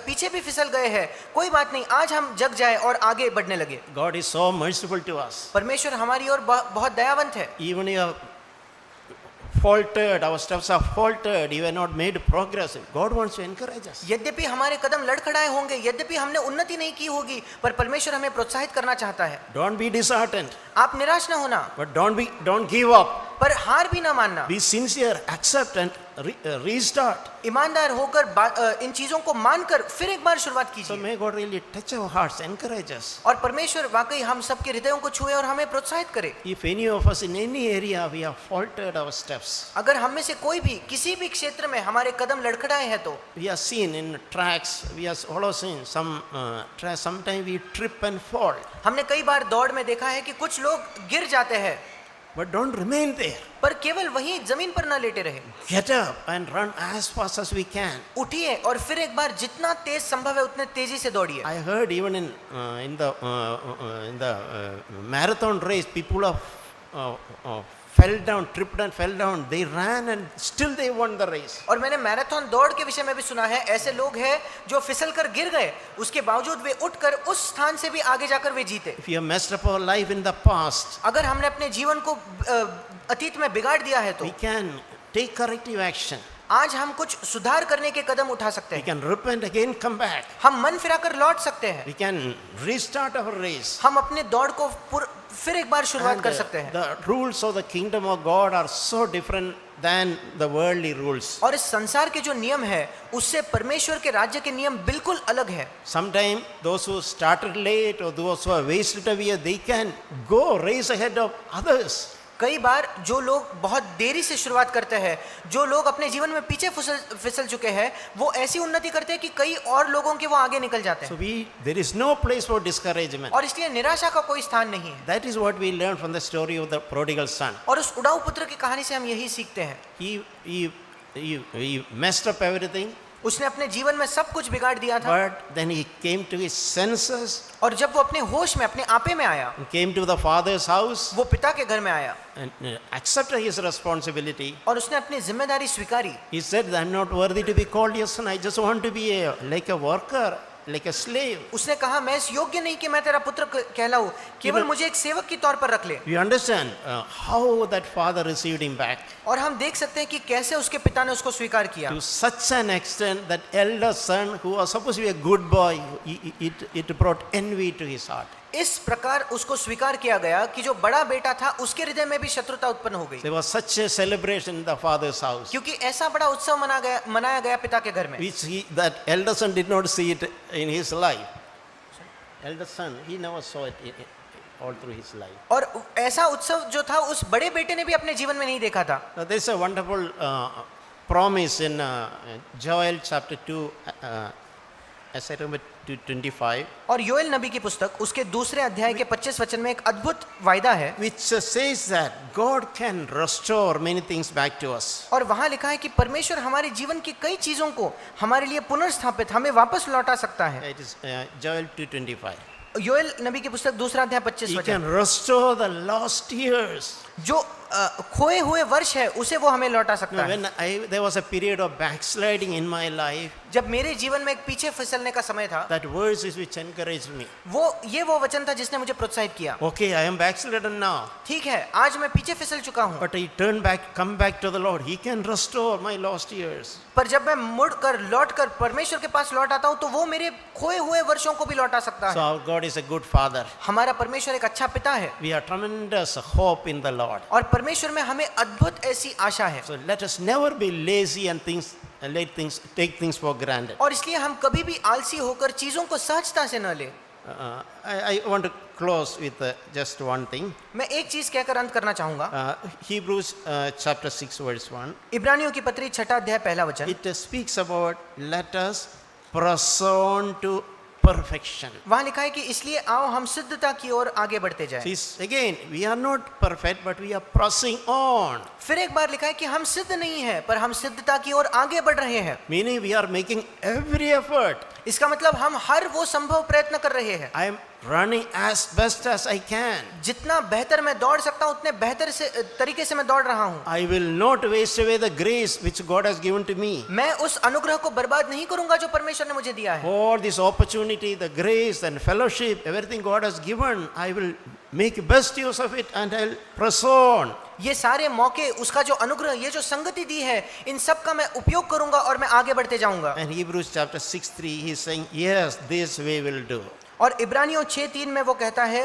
पीछे भी फिसल गए हैं, कोई बात नहीं, आज हम जग जाए और आगे बढ़ने लगे। God is so merciful to us. परमेश्वर हमारी ओर बहुत दयावंत है। Even you have faltered, our steps have faltered, you have not made progress. God wants to encourage us. यद्यपि हमारे कदम लड़खड़ाए होंगे, यद्यपि हमने उन्नति नहीं की होगी, पर परमेश्वर हमें प्रोत्साहित करना चाहता है। Don't be disheartened, आप निराश ना होना, but don't give up. पर हार भी ना मानना। Be sincere, accept and restart. ईमानदार होकर इन चीजों को मानकर फिर एक बार शुरुआत So कीजिए। may God really touch our hearts, encourage us. और परमेश्वर वाकई हम सबके हृदयों को छुए और हमें प्रोत्साहित करे। If any of us in any area we have faltered our steps, अगर हम में से कोई भी किसी भी क्षेत्र में हमारे कदम लड़खड़ाए हैं तो we are seen in tracks, we are also seen some tracks, sometimes we trip and fall. हमने कई बार दौड़ में देखा है कि कुछ लोग गिर जाते हैं, But don't remain there. पर केवल वहीं जमीन पर न लेटे रहे। Get up and run as fast as we can. उठिए और फिर एक बार जितना तेज संभव है उतने तेजी से दौड़िए। I heard even in the marathon race, people are fell down, tripped and fell down. They ran and still they won the race. और मैंने मैराथन दौड़ के विषय में भी सुना है, ऐसे लोग हैं जो फिसल कर गिर गए, उसके बावजूद वे उठकर उस स्थान से भी आगे जाकर वे जीते। If you have messed up our life in the past, अगर हमने अपने जीवन को अतीत में बिगाड़ दिया है तो we can take corrective action. आज हम कुछ सुधार करने के कदम उठा सकते We हैं। can repent again, come back. हम मन फिराकर लौट सकते हैं। We can restart our race. हम अपने दौड़ को फिर एक बार शुरुआत And, कर सकते हैं। the rules of the kingdom of God are so different than the worldly rules. और इस संसार के जो नियम है उससे परमेश्वर के राज्य के नियम बिल्कुल अलग है। Sometimes those who started late or those who are wasted away, they can go race ahead of others. कई बार जो लोग बहुत देरी से शुरुआत करते हैं, जो लोग अपने जीवन में पीछे फिसल चुके हैं, वो ऐसी उन्नति करते हैं कि कई और लोगों के वो आगे निकल जाते So हैं। there is no place for discouragement. और इसलिए निराशा का कोई स्थान नहीं है। That is what we learn from the story of the prodigal son. और उस उड़ाऊ पुत्र की कहानी से हम यही सीखते हैं। He messed up everything, उसने अपने जीवन में सब कुछ बिगाड़ दिया था, but then he came to his senses और जब वो अपने होश में, अपने आपे में आया, and came to the father's house वो पिता के घर में आया and accepted his responsibility. और उसने अपनी जिम्मेदारी स्वीकारी। He said, I'm not worthy to be called your son. I just want to be like a worker, like a slave. उसने कहा, मैं इस योग्य नहीं कि मैं तेरा पुत्र कहलाऊं, केवल मुझे एक सेवक के तौर पर रख ले। You understand how that father received him back? और हम देख सकते हैं कि कैसे उसके पिता ने उसको स्वीकार किया। To such an extent that elder son, who was supposed to be a good boy, it brought envy to his heart. इस प्रकार उसको स्वीकार किया गया कि जो बड़ा बेटा था उसके हृदय में भी शत्रुता उत्पन्न हो गई, There was such a celebration in the father's house, क्योंकि ऐसा बड़ा उत्सव मनाया गया पिता के घर में, which that elder son did not see it in his life. Elder son, he never saw it all through his life. और ऐसा उत्सव जो था उस बड़े बेटे ने भी अपने जीवन में नहीं देखा था। Now, there's a wonderful promise in Joel chapter 2, as I remember, 25, और योएल नबी की पुस्तक उसके दूसरे अध्याय के 25 वचन में एक अद्भुत वायदा है, which says that God can restore many things back to us. और वहां लिखा है कि परमेश्वर हमारे जीवन की कई चीजों को हमारे लिए पुनर्स्थापित, हमें वापस लौटा सकता है। It is Joel 2:25. योएल नबी की पुस्तक दूसरा अध्याय 25 He वचन, can restore the lost years. जो खोए हुए वर्ष है उसे वो हमें लौटा सकता है। When there was a period of backsliding in my life, जब मेरे जीवन में एक पीछे फिसलने का समय था, that verse is which encouraged me. वो वचन था जिसने मुझे प्रोत्साहित किया। Okay, I am backslidden now, ठीक है, आज मैं पीछे फिसल चुका हूँ, but I come back to the Lord. He can restore my lost years. पर जब मैं लौट कर परमेश्वर के पास लौट आता हूँ तो वो मेरे खोए हुए वर्षों को भी लौटा सकता So है। our God is a good Father. हमारा परमेश्वर एक अच्छा पिता है, We have tremendous hope in the Lord. और परमेश्वर में हमें अद्भुत ऐसी आशा है। So let us never be lazy and take things for granted. और इसलिए हम कभी भी आलसी होकर चीजों को सहजता से न ले। I want to close with just one thing. मैं एक चीज कहकर अंत करना चाहूंगा। Hebrews chapter 6 verse 1. इब्रानियों की पत्री 6 अध्याय पहला वचन, It speaks about let us press on to perfection. वहां लिखा है कि इसलिए आओ हम सिद्धता की ओर आगे बढ़ते जाएं। See, again, we are not perfect, but we are pressing on. फिर एक बार लिखा है कि हम सिद्ध नहीं है पर हम सिद्धता की ओर आगे बढ़ रहे हैं। Meaning we are making every effort. इसका मतलब हम हर वो संभव प्रयत्न कर रहे हैं। I am running as best as I can. जितना बेहतर मैं दौड़ सकता हूँ उतने बेहतर तरीके से मैं दौड़ रहा हूँ। I will not waste away the grace which God has given to me. मैं उस अनुग्रह को बर्बाद नहीं करूंगा जो परमेश्वर ने मुझे दिया है। All this opportunity, the grace and fellowship, everything God has given, I will make best use of it and I'll press on. ये सारे मौके, उसका जो अनुग्रह, ये जो संगति दी है, इन सब का मैं उपयोग करूंगा और मैं आगे बढ़ते जाऊंगा। And Hebrews chapter 6:3, he is saying, yes, this we will do. और इब्रानियों 6:3 में वो कहता है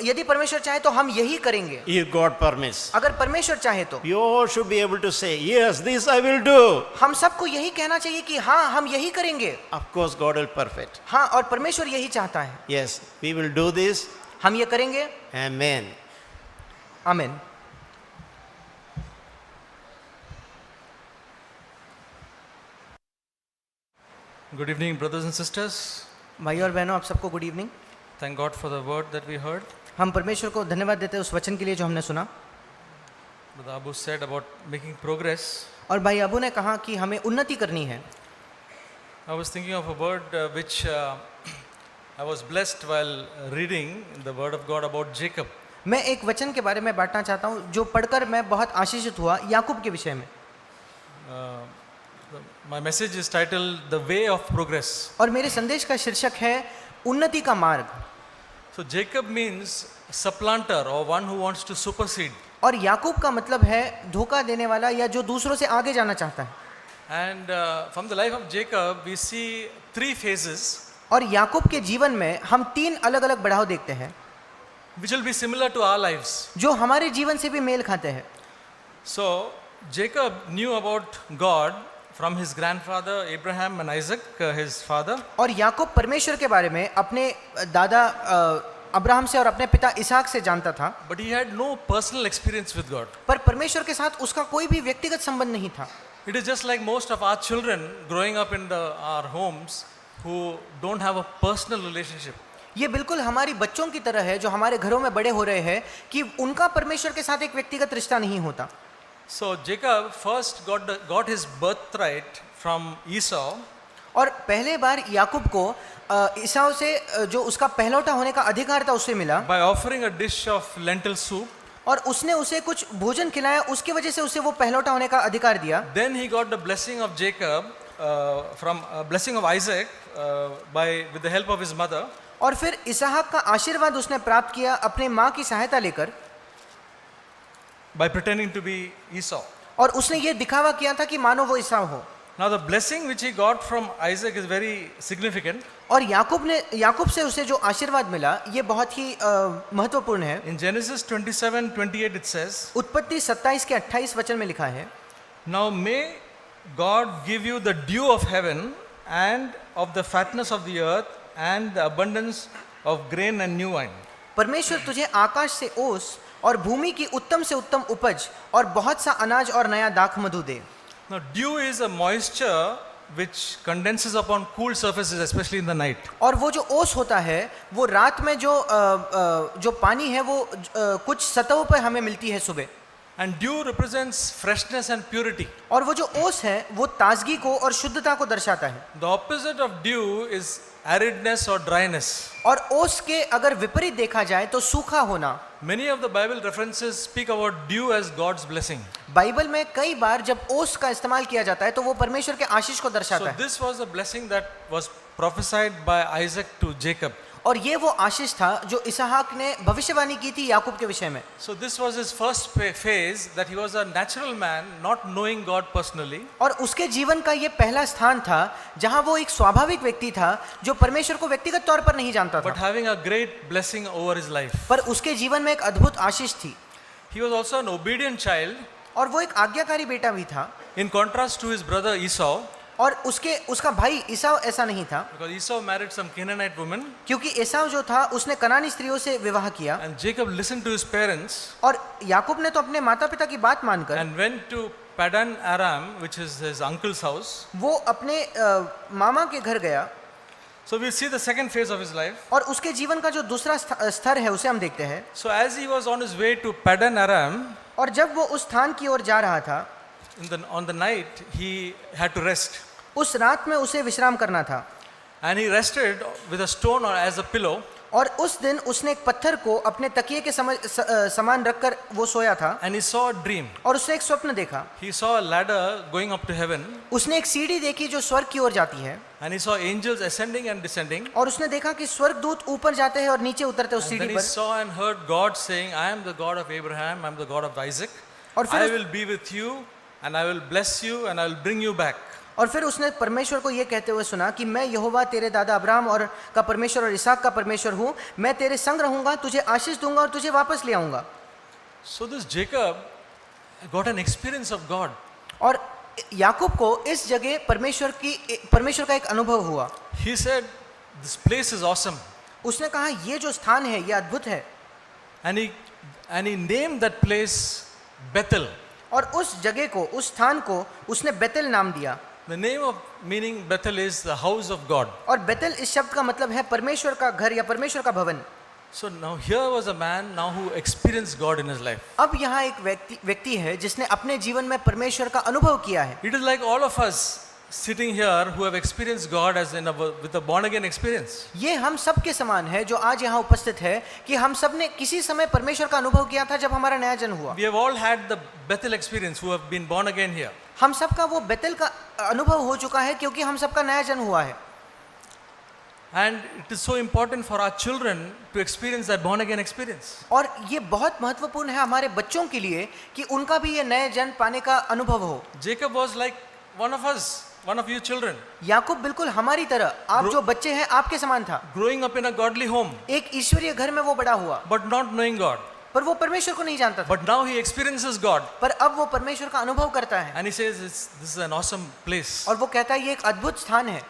यदि परमेश्वर चाहे तो हम यही करेंगे। If God permits. अगर परमेश्वर चाहे तो You all should be able to say, yes, this I will do. हम सबको यही कहना चाहिए कि हाँ हम यही करेंगे। Of course, God will perfect. हाँ, और परमेश्वर यही चाहता है। Yes, we will do this. हम ये करेंगे। Amen. आमीन। Good evening, brothers and sisters. भाई और बहनों, आप सबको good evening. Thank God for the word that we heard. हम परमेश्वर को धन्यवाद देते हैं उस वचन के लिए जो हमने सुना। Brother Abu said about making progress. और भाई अबू ने कहा कि हमें उन्नति करनी है। I was thinking of a word which I was blessed while reading the word of God about Jacob. मैं एक वचन के बारे में बांटना चाहता हूँ जो पढ़कर मैं बहुत आशीषित हुआ याकूब के विषय में। My message is titled The Way of Progress. और मेरे संदेश का शीर्षक है उन्नति का मार्ग। So Jacob means supplanter or one who wants to supersede. और याकूब का मतलब है धोखा देने वाला या जो दूसरों से आगे जाना चाहता है। And from the life of Jacob we see three phases और याकूब के जीवन में हम तीन अलग अलग बढ़ाव देखते हैं which will be similar to our lives. जो हमारे जीवन से भी मेल खाते हैं। So Jacob knew about God from his grandfather Abraham and Isaac, his father. और याकूब परमेश्वर के बारे में अपने दादा अब्राहम से और अपने पिता इसहाक से जानता था, But he had no personal experience with God. पर परमेश्वर के साथ उसका कोई भी व्यक्तिगत संबंध नहीं था। It is just like most of our children growing up in our homes who don't have a personal relationship. ये बिल्कुल हमारी बच्चों की तरह है जो हमारे घरों में बड़े हो रहे हैं कि उनका परमेश्वर के साथ एक व्यक्तिगत रिश्ता नहीं होता। So Jacob first got his birthright from Esau. और पहले बार याकूब को ईसाव से जो उसका पहलौठा होने का अधिकार था उससे मिला By offering a dish of lentil soup. और उसने उसे कुछ भोजन खिलाया, उसके वजह से उसे वो पहलौठा होने का अधिकार दिया। Then he got the blessing of Jacob from blessing of Isaac with the help of his mother. और फिर इसहाक का आशीर्वाद उसने प्राप्त किया अपने माँ की सहायता लेकर, By pretending to be Esau. और उसने ये दिखावा किया था कि मानो वो ईसाव हो। Now the blessing which he got from Isaac is very significant. और याकूब से उसे जो आशीर्वाद मिला ये बहुत ही महत्वपूर्ण है। In Genesis 27:28 it says, उत्पत्ति 27 के 28 वचन में लिखा है, Now may God give you the dew of heaven and of the fatness of the earth and the abundance of grain and new wine. परमेश्वर तुझे आकाश से ओस और भूमि की उत्तम से उत्तम उपज और बहुत सा अनाज और नया दाख मधु दे। Now dew is a moisture which condenses upon cool surfaces, especially in the night. और वो जो ओस होता है वो रात में जो पानी है वो कुछ सतहों पर हमें मिलती है सुबह। And dew represents freshness and purity. और वो जो ओस है वो ताजगी को और शुद्धता को दर्शाता है। The opposite of dew is aridness or dryness. और ओस के अगर विपरीत देखा जाए तो सूखा होना। Many of the Bible references speak about dew as God's blessing. Bible में कई बार जब ओस का इस्तेमाल किया जाता है तो वो परमेश्वर के आशीष को So दर्शाता है। this was a blessing that was prophesied by Isaac to Jacob. और ये वो आशीष था जो इसहाक ने भविष्यवाणी की थी याकूब के विषय में। So this was his first phase, that he was a natural man, not knowing God personally. और उसके जीवन का ये पहला स्थान था जहां वो एक स्वाभाविक व्यक्ति था जो परमेश्वर को व्यक्तिगत तौर पर नहीं जानता But था, having a great blessing over his life. पर उसके जीवन में एक अद्भुत आशीष थी। He was also an obedient child, और वो एक आज्ञाकारी बेटा भी था। in contrast to his brother Esau, और उसका भाई ईसाव ऐसा नहीं था, because Esau married some Canaanite woman, क्योंकि ईसाव जो था उसने कनानी स्त्रियों से विवाह किया। and Jacob listened to his parents और याकूब ने तो अपने माता पिता की बात मानकर and went to Padan Aram, which is his uncle's house. वो अपने मामा के घर गया। So we see the second phase of his life. और उसके जीवन का जो दूसरा स्तर है उसे हम देखते हैं। So as he was on his way to Padan Aram, और जब वो उस स्थान की ओर जा रहा था, on the night he had to rest, उस रात में उसे विश्राम करना था। and he rested with a stone or as a pillow. और उस दिन उसने एक पत्थर को अपने तकिए के समान रखकर वो सोया था। And he saw a dream. और उसने एक स्वप्न देखा। He saw a ladder going up to heaven, उसने एक सीढ़ी देखी जो स्वर्ग की ओर जाती है। and he saw angels ascending and descending. और उसने देखा कि स्वर्गदूत ऊपर जाते हैं और नीचे उतरते हैं उस And then सीढ़ी he पर। saw and heard God saying, I am the God of Abraham, I am the God of Isaac. और फिर I will be with you, and I will bless you, and I will bring you back. और फिर उसने परमेश्वर को ये कहते हुए सुना कि मैं यहोवा तेरे दादा अब्राहम और का परमेश्वर और इसहाक का परमेश्वर हूँ, मैं तेरे संग रहूंगा, तुझे आशीष दूंगा और तुझे वापस ले आऊंगा। So this Jacob got an experience of God. और याकूब को इस जगह परमेश्वर का एक अनुभव हुआ। He said, this place is awesome. उसने कहा ये जो स्थान है ये अद्भुत है। And he named that place Bethel. और उस जगह को, उस स्थान को उसने बेतेल नाम दिया। The name of meaning Bethel is the house of God. और बेतेल इस शब्द का मतलब है परमेश्वर का घर या परमेश्वर का भवन। So now here was a man now who experienced God in his life. अब यहाँ एक व्यक्ति है जिसने अपने जीवन में परमेश्वर का अनुभव किया है। It is like all of us sitting here who have experienced God as in with a born again experience. ये हम सब के समान है जो आज यहाँ उपस्थित है कि हम सब ने किसी समय परमेश्वर का अनुभव किया था जब हमारा नया जन्म हुआ. We have all had the Bethel experience who have been born again here. हम सबका वो बेतेल का अनुभव हो चुका है क्योंकि हम सबका नया जन्म हुआ है. And it is so important for our children to experience that born again experience. और ये बहुत महत्वपूर्ण है हमारे बच्चों के लिए कि उनका भी ये नए जन्म पाने का अनुभव हो. Jacob was like one of us, one of you children, याकूब बिल्कुल हमारी तरह, आप जो बच्चे हैं आपके समान था. growing up in a godly home, एक ईश्वरीय घर में वो बड़ा हुआ, but not knowing God. पर वो परमेश्वर को नहीं जानता था. But now he experiences God. पर अब वो परमेश्वर का अनुभव करता है. And he says, this is an awesome place. और वो कहता है ये एक अद्भुत स्थान है.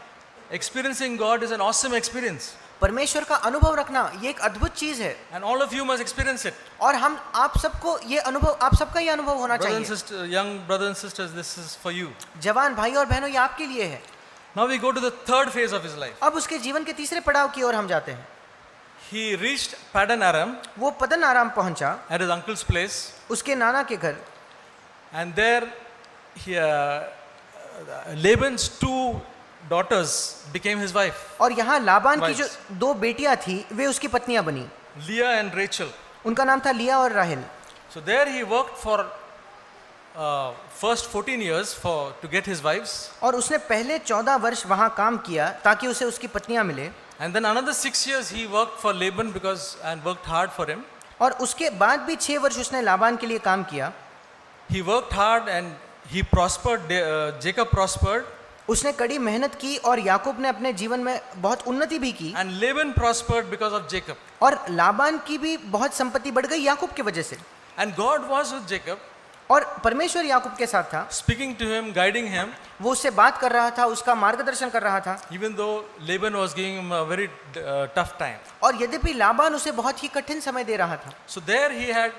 Experiencing God is an awesome experience. परमेश्वर का अनुभव रखना ये एक अद्भुत चीज है. And all of you must experience it. और हम आप सबको ये अनुभव, आप सबका ये अनुभव होना Brothers and चाहिए. sisters, young brothers and sisters, this is for you. जवान भाई और बहनों ये आपके लिए है. Now we go to the third phase of his life. अब उसके जीवन के तीसरे पड़ाव की ओर हम जाते हैं. He reached Paddan Aram वो पदन आराम पहुंचा, at his uncle's place, उसके नाना के घर. and there he, Laban's two daughters became his wife, और यहाँ लाबान की Wives. जो दो बेटियां थी वे उसकी पत्नियां बनी. Leah and Rachel. उनका नाम था लिया और राहेल. So there he worked for first 14 years to get his wives, और उसने पहले 14 वर्ष वहाँ काम किया ताकि उसे उसकी पत्नियां मिले. and then another 6 years he worked for Laban and worked hard for him. और उसके बाद भी 6 वर्ष उसने लाबान के लिए काम किया. He worked hard and he prospered. Jacob prospered, उसने कड़ी मेहनत की और याकूब ने अपने जीवन में बहुत उन्नति भी की. and Laban prospered because of Jacob. और लाबान की भी बहुत संपत्ति बढ़ गई याकूब की वजह से. And God was with Jacob, और परमेश्वर याकूब के साथ था. speaking to him, guiding him, वो उससे बात कर रहा था, उसका मार्गदर्शन कर रहा था. even though Laban was giving him a very tough time. और यद्यपि लाबान उसे बहुत ही कठिन समय दे रहा था. So there he had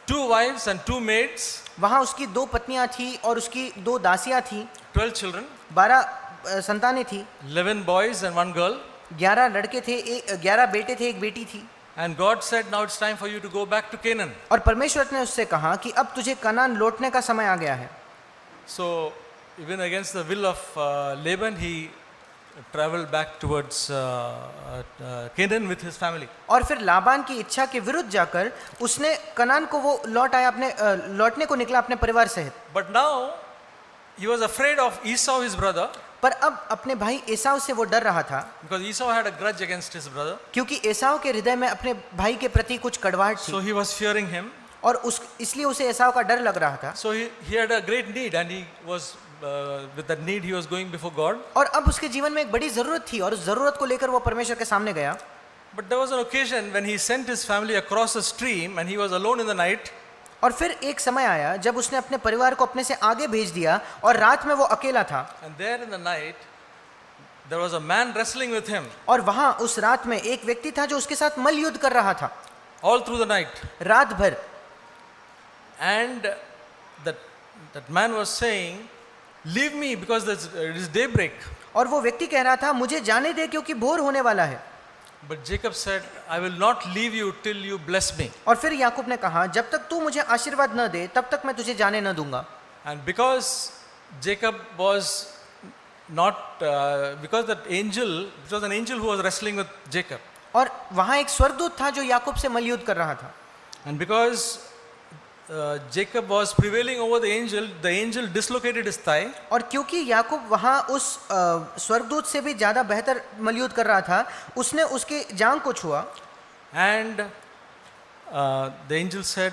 2 wives and 2 maids, वहाँ उसकी 2 पत्नियां थी और उसकी 2 दासियां थी. 12 children, 12 संतानें थी. 11 boys and 1 girl. 11 लड़के थे, 11 बेटे थे, एक बेटी थी. And God said, now it's time for you to go back to Canaan. और परमेश्वर ने उससे कहा कि अब तुझे कनान लौटने का समय आ गया है. So even against the will of Laban, he traveled back towards Canaan with his family. और फिर लाबान की इच्छा के विरुद्ध जाकर उसने कनान को वो लौट आया, अपने लौटने को निकला अपने परिवार सहित. But now he was afraid of Esau, his brother, पर अब अपने भाई एसाव से वो डर रहा था because Esau had a grudge against his brother. क्योंकि एसाव के हृदय में अपने भाई के प्रति कुछ कड़वाहट So थी. he was fearing him. और इसलिए उसे एसाव का डर लग रहा था. So he had a great need, and he was with that need he was going before God. और अब उसके जीवन में एक बड़ी जरूरत थी और उस जरूरत को लेकर वो परमेश्वर के सामने गया. But there was an occasion when he sent his family across a stream, and he was alone in the night. और फिर एक समय आया जब उसने अपने परिवार को अपने से आगे भेज दिया और रात में वो अकेला था. And there in the night, there was a man wrestling with him और वहां उस रात में एक व्यक्ति था जो उसके साथ मल युद्ध कर रहा था all through the night. रात भर. And that man was saying, leave me because it is daybreak. और वो व्यक्ति कह रहा था मुझे जाने दे क्योंकि भोर होने वाला है. But Jacob said, I will not leave you till you bless me. और फिर याकूब ने कहा जब तक तू मुझे आशीर्वाद न दे तब तक मैं तुझे जाने न दूंगा. And because Jacob was not, because that angel, it was an angel who was wrestling with Jacob. और वहां एक स्वर्गदूत था जो याकूब से मल युद्ध कर रहा था. And because Jacob was prevailing over the angel dislocated his thigh. और क्योंकि याकूब वहां उस स्वर्गदूत से भी ज्यादा बेहतर मल युद्ध कर रहा था, उसने उसके जांघ को छुआ. And the angel said,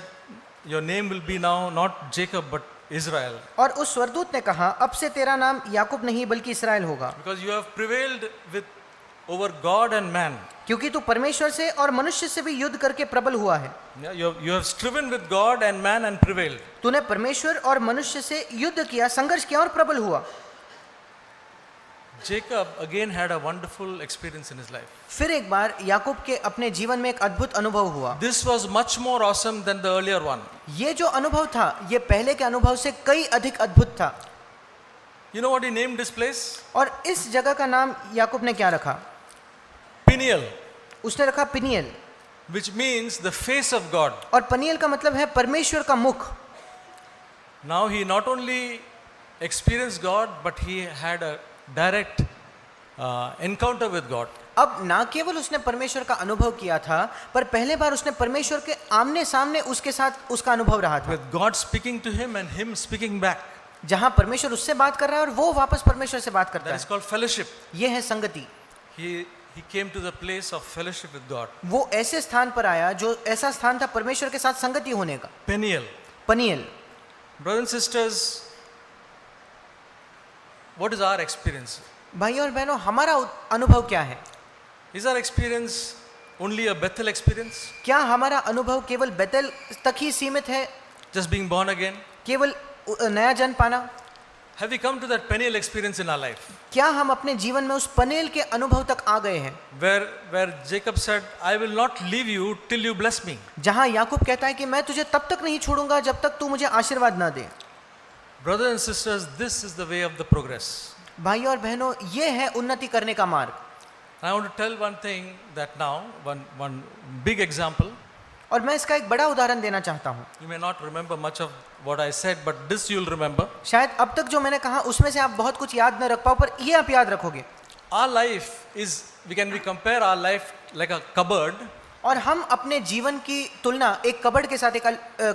your name will be now not Jacob but Israel. और उस स्वर्गदूत ने कहा अब से तेरा नाम याकूब नहीं बल्कि इस्राएल होगा. Because you have prevailed over God and man. क्योंकि तू परमेश्वर से और मनुष्य से भी युद्ध करके प्रबल हुआ है. You have striven with God and man and prevailed. तूने परमेश्वर और मनुष्य से युद्ध किया, संघर्ष किया और प्रबल हुआ. Jacob again had a wonderful experience in his life. फिर एक बार याकूब के अपने जीवन में एक अद्भुत अनुभव हुआ. This was much more awesome than the earlier one. ये जो अनुभव था ये पहले के अनुभव से कई अधिक अद्भुत था. You know what he named this place? और इस जगह का नाम याकूब ने क्या रखा? Peniel, उसने रखा pineal. which means the face of God. और पनियल का मतलब है परमेश्वर का मुख. Now he not only experienced God, but he had a direct encounter with God. अब ना केवल उसने परमेश्वर का अनुभव किया था, पर पहले बार उसने परमेश्वर के आमने सामने उसके साथ उसका अनुभव रहा था, With God speaking to him and him speaking back. जहां परमेश्वर उससे बात कर रहा है और वो वापस परमेश्वर से बात करता That is है। called fellowship. ये है संगति। He came to the place of fellowship with God. वो ऐसे स्थान पर आया जो ऐसा स्थान था परमेश्वर के साथ संगति होने का, Peniel. Paniyal. Brothers and sisters, what is our experience? भाई और बहनों, हमारा अनुभव क्या है? Is our experience only a Bethel experience? क्या हमारा अनुभव केवल बेतेल तक ही सीमित है, Just being born again? केवल नया जन्म पाना? Have we come to that Peniel experience in our life? क्या हम अपने जीवन में उस पनेल के अनुभव तक आ गए हैं, Where Jacob said, I will not leave you till you bless me. जहां याकूब कहता है कि मैं तुझे तब तक नहीं छोड़ूंगा जब तक तू मुझे आशीर्वाद ना दे? Brothers and sisters, this is the way of the progress. भाई और बहनों, ये है उन्नति करने का मार्ग। I want to tell one thing that now, one big example. और मैं इसका एक बड़ा उदाहरण देना चाहता हूँ। You may not remember much of what I said, but this you'll remember. शायद अब तक जो मैंने कहा उसमें से आप बहुत कुछ याद न रख पाओ, पर ये आप याद रखोगे। Our life is, we compare our life like a cupboard और हम अपने जीवन की तुलना एक कबर्ड के साथ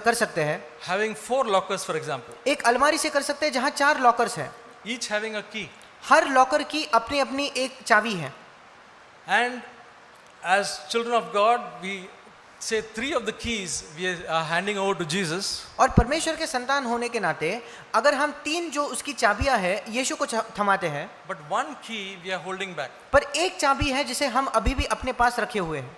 कर सकते हैं। having 4 lockers, for example, एक अलमारी से कर सकते हैं जहाँ 4 लॉकर्स हैं। each having a key. Her locker की अपनी अपनी एक चाबी है। And as children of God, we say 3 of the keys we are handing over to Jesus. और परमेश्वर के संतान होने के नाते अगर हम 3 जो उसकी चाबियां हैं यीशु को थमाते हैं, But 1 key we are holding back. पर एक चाबी है जिसे हम अभी भी अपने पास रखे हुए हैं।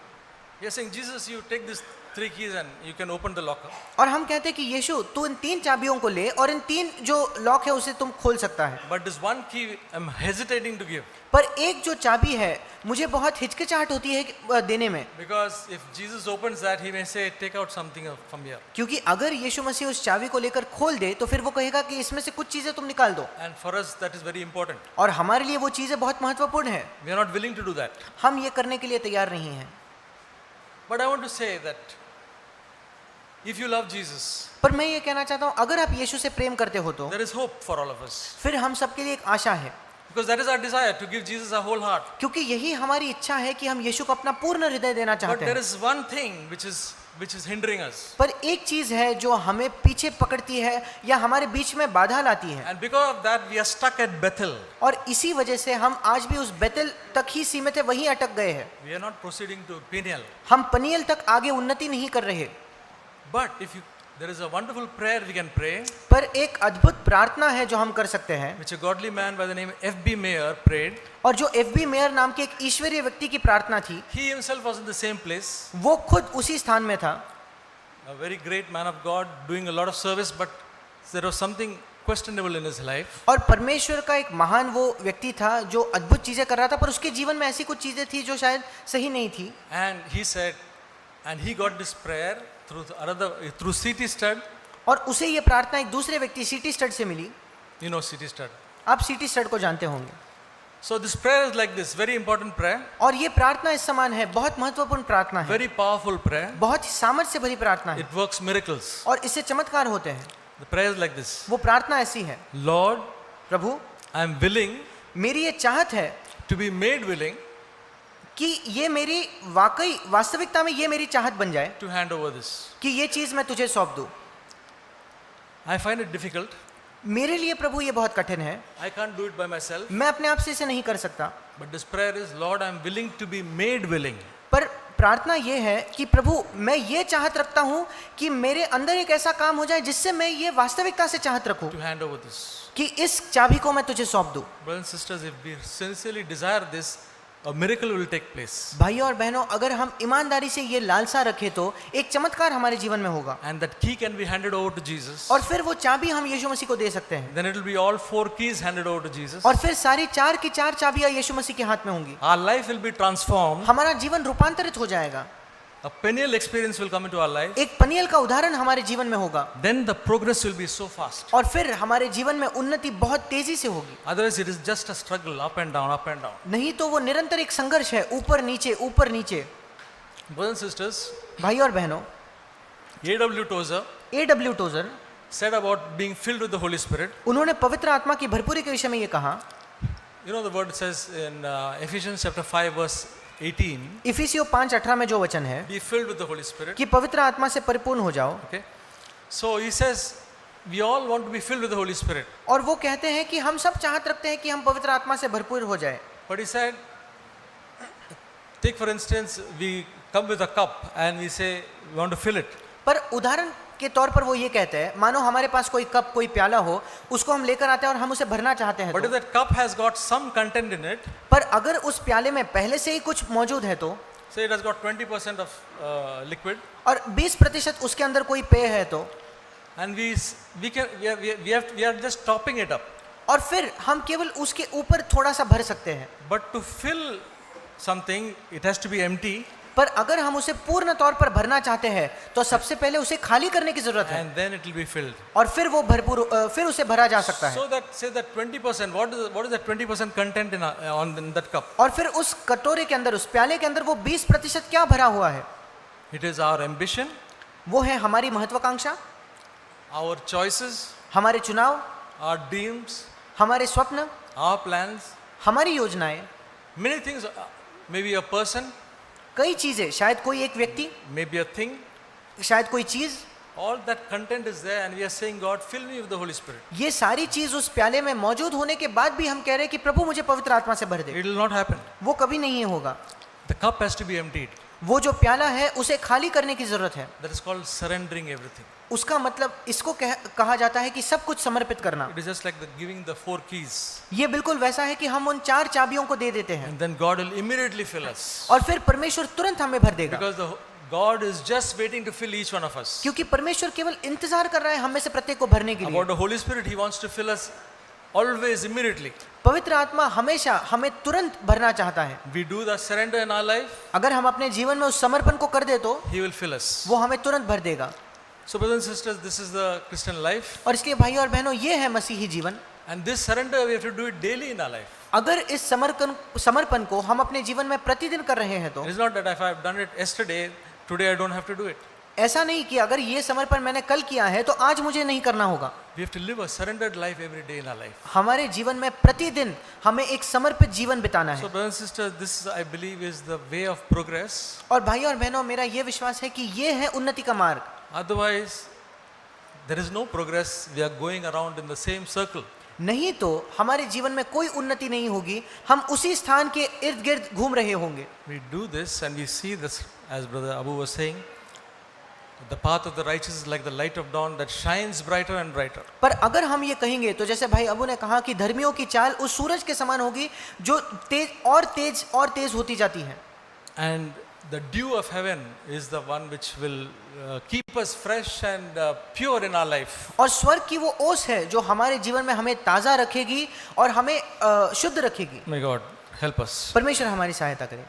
We are saying, Jesus, you take these 3 keys and you can open the locker. और हम कहते हैं कि यीशु तू इन 3 चाबियों को ले और इन 3 जो लॉक है उसे तुम खोल सकता है। But this 1 key I'm hesitating to give. पर एक जो चाबी है मुझे बहुत हिचकिचाहट होती है देने में, Because if Jesus opens that, he may say, take out something from here. क्योंकि अगर यीशु मसीह उस चाबी को लेकर खोल दे तो फिर वो कहेगा कि इसमें से कुछ चीजें तुम निकाल दो, And for us, that is very important. और हमारे लिए वो चीजें बहुत महत्वपूर्ण है। We are not willing to do that. हम ये करने के लिए तैयार नहीं हैं। But I want to say that if you love Jesus, पर मैं ये कहना चाहता हूँ, अगर आप यीशु से प्रेम करते हो तो there is hope for all of us. फिर हम सबके लिए एक आशा है, Because that is our desire, to give Jesus our whole heart. क्योंकि यही हमारी इच्छा है कि हम यीशु को अपना पूर्ण हृदय देना But चाहते there हैं। is one thing which is hindering us. पर एक चीज है जो हमें पीछे पकड़ती है या हमारे बीच में बाधा लाती है, And because of that, we are stuck at Bethel. और इसी वजह से हम आज भी उस बेतेल तक ही सीमित है, वहीं अटक गए हैं। We are not proceeding to Peniel. हम पनियल तक आगे उन्नति नहीं कर रहे। But there is a wonderful prayer we can pray, पर एक अद्भुत प्रार्थना है जो हम कर सकते हैं, which a godly man by the name F.B. Mayer prayed. और जो एफ.बी. मेयर नाम के एक ईश्वरीय व्यक्ति की प्रार्थना थी। He himself was in the same place. वो खुद उसी स्थान में था, A very great man of God, doing a lot of service, but there was something questionable in his life. और परमेश्वर का एक महान वो व्यक्ति था जो अद्भुत चीजें कर रहा था, पर उसके जीवन में ऐसी कुछ चीजें थी जो शायद सही नहीं थी। And he said, and he got this prayer through C.T. Studd. और उसे ये प्रार्थना एक दूसरे व्यक्ति C.T. स्टड से मिली। You know C.T. Studd. आप C.T. स्टड को जानते होंगे। So this prayer is like this, very important prayer, और ये प्रार्थना इस समान है, बहुत महत्वपूर्ण प्रार्थना है, very powerful prayer. बहुत ही सामर्थ्य से भरी प्रार्थना है, It works miracles. और इससे चमत्कार होते हैं। The prayer is like this. वो प्रार्थना ऐसी है, Lord, Prabhu I am willing मेरी ये चाहत है to be made willing कि ये मेरी वास्तविकता में ये मेरी चाहत बन जाए to hand over this. कि ये चीज मैं तुझे सौंप दूं। I find it difficult. मेरे लिए प्रभु ये बहुत कठिन है, I can't do it by myself. मैं अपने आप से इसे नहीं कर सकता। But this prayer is, Lord, I am willing to be made willing. पर प्रार्थना ये है कि प्रभु मैं ये चाहत रखता हूँ कि मेरे अंदर एक ऐसा काम हो जाए जिससे मैं ये वास्तविकता से चाहत रखूं To hand over this. कि इस चाबी को मैं तुझे सौंप दूं। Brothers and sisters, if we sincerely desire this, a miracle will take place. भाई और बहनों, अगर हम ईमानदारी से ये लालसा रखें तो एक चमत्कार हमारे जीवन में होगा, And that key can be handed over to Jesus. और फिर वो चाबी हम यीशु मसीह को दे सकते हैं, Then it will be all 4 keys handed over to Jesus. और फिर सारी 4 की 4 चाबियां यीशु मसीह के हाथ में होंगी। Our life will be transformed. हमारा जीवन रूपांतरित हो जाएगा, A Peniel experience will come into our life. एक पनियल का उदाहरण हमारे जीवन में होगा, Then the progress will be so fast. और फिर हमारे जीवन में उन्नति बहुत तेजी से होगी। Otherwise, it is just a struggle, up and down, up and down. नहीं तो वो निरंतर एक संघर्ष है, ऊपर नीचे ऊपर नीचे। Brothers and sisters, भाई और बहनों, A.W. Tozer, A.W. Trouser said about being filled with the Holy Spirit. उन्होंने पवित्र आत्मा की भरपूरी के विषय में ये कहा, You know the word says in Ephesians chapter 5 verse 18, इफिसियों 5:18 में जो वचन है be filled with the Holy Spirit. कि पवित्र आत्मा से परिपूर्ण हो जाओ, Okay. So he says we all want to be filled with the Holy Spirit. और वो कहते हैं कि हम सब चाहत रखते हैं कि हम पवित्र आत्मा से भरपूर हो जाए। But he said, take for instance, we come with a cup and we say we want to fill it. पर उदाहरण के तौर पर वो ये कहते हैं, मानो हमारे पास कोई कप कोई प्याला हो, उसको हम लेकर आते हैं और हम उसे भरना चाहते हैं But if तो। that cup has got some content in it, पर अगर उस प्याले में पहले से ही कुछ मौजूद है तो, say it has got 20% of liquid, और 20% उसके अंदर कोई पेय है तो, and we are just topping it up. और फिर हम केवल उसके ऊपर थोड़ा सा भर सकते हैं। But to fill something, it has to be empty, पर अगर हम उसे पूर्ण तौर पर भरना चाहते हैं तो सबसे पहले उसे खाली करने की जरूरत है, and then it will be filled. और फिर वो भरपूर फिर उसे भरा जा सकता है। So that say that 20%, what is that 20% content in that cup? और फिर उस कटोरे के अंदर, उस प्याले के अंदर वो 20% क्या भरा हुआ है? It is our ambition, वो है हमारी महत्वाकांक्षा, our choices, हमारे चुनाव, our dreams, हमारे स्वप्न, our plans, हमारी योजनाएं, many things, maybe a person, कई चीजें, शायद कोई एक व्यक्ति, maybe a thing, शायद कोई चीज, all that content is there and we are saying, God, fill me with the Holy Spirit. ये सारी चीज उस प्याले में मौजूद होने के बाद भी हम कह रहे हैं कि प्रभु मुझे पवित्र आत्मा से भर दे। It will not happen. वो कभी नहीं होगा। The cup has to be emptied. वो जो प्याला है उसे खाली करने की जरूरत है। That is called surrendering everything. उसका मतलब इसको कहा जाता है कि सब कुछ समर्पित करना। It is just like giving the 4 keys. ये बिल्कुल वैसा है कि हम उन 4 चाबियों को दे देते हैं And then God will immediately fill us. और फिर परमेश्वर तुरंत हमें भर देगा, Because God is just waiting to fill each one of us. क्योंकि परमेश्वर केवल इंतजार कर रहा है हम में से प्रत्येक को भरने के लिए। About the Holy Spirit, He wants to fill us always, immediately. पवित्र आत्मा हमेशा हमें तुरंत भरना चाहता है। We do the surrender in our life, अगर हम अपने जीवन में उस समर्पण को कर दे तो He will fill us. वो हमें तुरंत भर देगा। So, brothers and sisters, this is the Christian life. और इसलिए भाई और बहनों, ये है मसीही जीवन। And this surrender, we have to do it daily in our life. अगर इस समर्पण को हम अपने जीवन में प्रतिदिन कर रहे हैं तो It is not that if I have done it yesterday, today I don't have to do it. ऐसा नहीं कि अगर ये समर्पण मैंने कल किया है तो आज मुझे नहीं करना होगा। We have to live a surrendered life every day in our life. हमारे जीवन में प्रतिदिन हमें एक समर्पित जीवन बिताना So, है। brothers and sisters, this I believe is the way of progress. और भाई और बहनों, मेरा ये विश्वास है कि ये है उन्नति का मार्ग। Otherwise, there is no progress. We are going around in the same circle. नहीं तो हमारे जीवन में कोई उन्नति नहीं होगी, हम उसी स्थान के इर्द गिर्द घूम रहे होंगे। We do this and we see this, as Brother Abu was saying, the path of the righteous is like the light of dawn that shines brighter and brighter. पर अगर हम ये कहेंगे तो जैसे भाई अबू ने कहा कि धर्मियों की चाल उस सूरज के समान होगी जो तेज होती जाती है। And the dew of heaven is the one which will keep us fresh and pure in our life. और स्वर्ग की वो ओस है जो हमारे जीवन में हमें ताज़ा रखेगी और हमें शुद्ध रखेगी। May God help us. परमेश्वर हमारी सहायता करे।